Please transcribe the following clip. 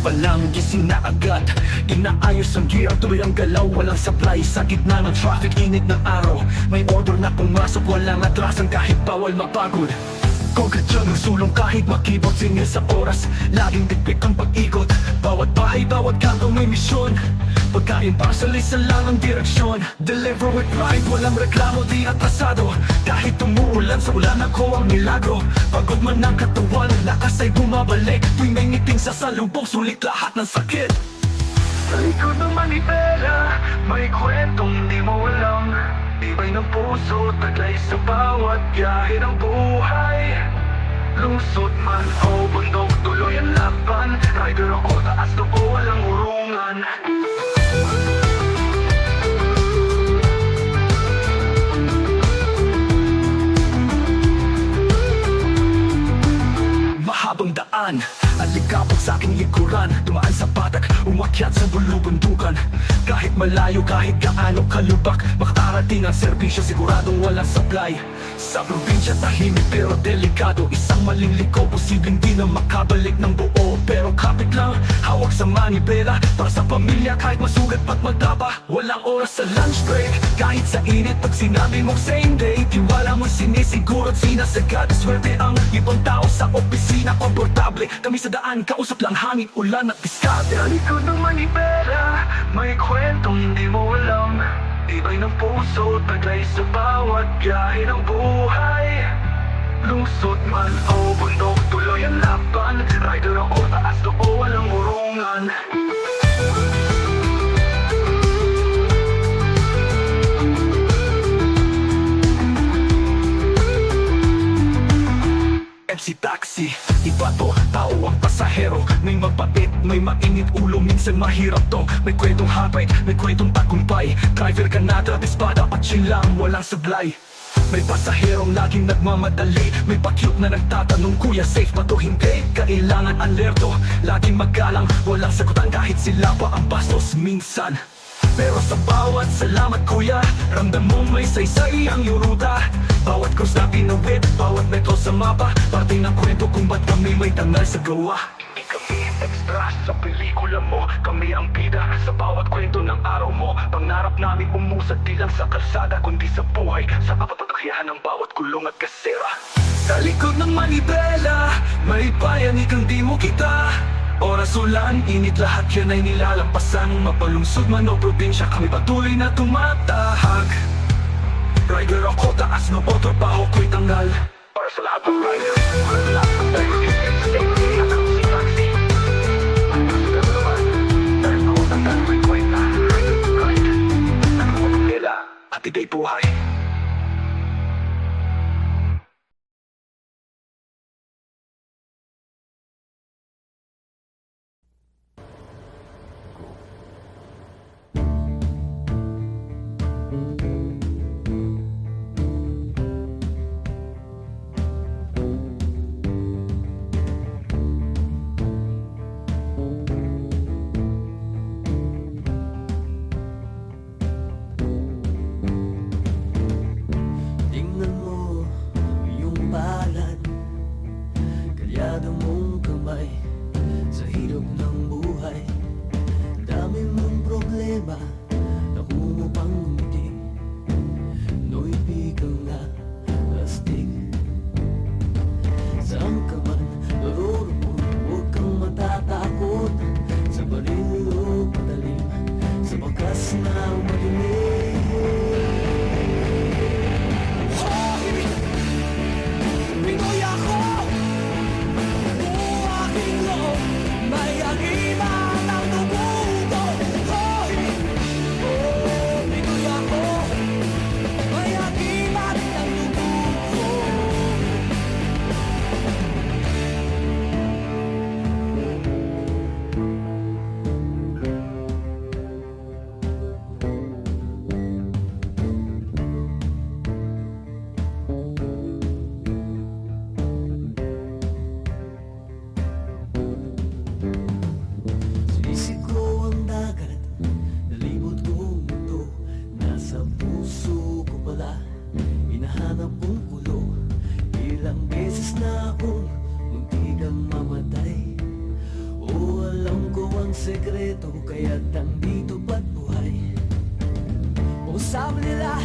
Palang gising na agad, inaayos ang gear, tuloy ang galaw, walang supply sa gitna ng traffic, init ng araw. May order na pumasok, walang atrasan kahit bawal mapagod. Kogadyan ng sulong kahit makibot, singil sa oras, laging dikpik ang pag-ikot. Bawat bahay, bawat kanto may misyon, pagkain parcel, isa lang ang direksyon. Deliver with pride, walang reklamo, di atrasado. Kahit umuulan, sa ulan ako ang milagro. Pagod man ang katawan, lakas ay bumabalik. Tuwing may ngiting sa salubong, sulit lahat ng sakit. Sa likod ng manibela, may kwentong hindi mo alam. Tibay ng puso, taglay sa bawat biyahe ng buhay. Lusot man o bundok, tuloy ang laban. Rider ako, taas loob, walang urungan. Mahabang daan, alikabok sa aking likuran. Dumaan sa patak, umakyat sa bulubundukan. Kahit malayo, kahit gaano kalubak, makarating ang serbisyo, siguradong walang supply. Sa probinsya tahimik pero delikado, isang maling liko, posibleng di na makabalik ng buo. Pero kapit lang, hawak sa manibela, para sa pamilya kahit masugat pat magtapa. Walang oras sa lunch break, kahit sa init, pag sinabi mong same day, tiwala mo sinisiguro at sinasagad. Swerte ang ibang tao sa opisina, komportable kami sa daan, kausap lang hangin, ulan at diskarte. Sa likod ng manibela, may kwentong hindi mo alam. Tibay ng puso, taglay sa bawat biyahe ng buhay. Lusot man o bundok, tuloy ang laban. Rider ako, taas loob, walang urungan. MC Taxi, iba to, tao ang pasahero. May mapait, may mainit ulo, minsan mahirap to. May kwentong hapay, may kwentong tagumpay. Driver ka na, espada at chill lang, walang sablay. May pasaherong laging nagmamadali, may pa-cute na nagtatanong, kuya safe ba to? Hindi, kailangan alerto. Laging magalang, walang sagutan kahit sila pa ang bastos minsan. Pero sa bawat salamat kuya, ramdam mong may saysay ang yuruta. Bawat cross na pinawid, bawat metro sa mapa, parte ng kwento kung ba't kami may tangal sa gawa. Hindi kami extra sa pelikula mo, kami ang bida sa bawat kwento ng araw mo. Pangarap namin umusad di lang sa kalsada, kundi sa buhay, sa kapapagakyahan ng bawat kulong at kasera. Sa likod ng manibela, may bayani kang di mo kita. Oras ulan, init, lahat yan ay nilalampasan. Mapalungsod man o probinsya, kami patuloy na tumatahag. Rider ako, taas na o trabaho ko'y tanggal. Para sa lahat ng rider, para sa lahat ng driver, safety at ang si taxi. Ang pero naman, dahil ako tandaan may kwenta. Rider to ride, ang mga pamela at ikay buhay. kasama nila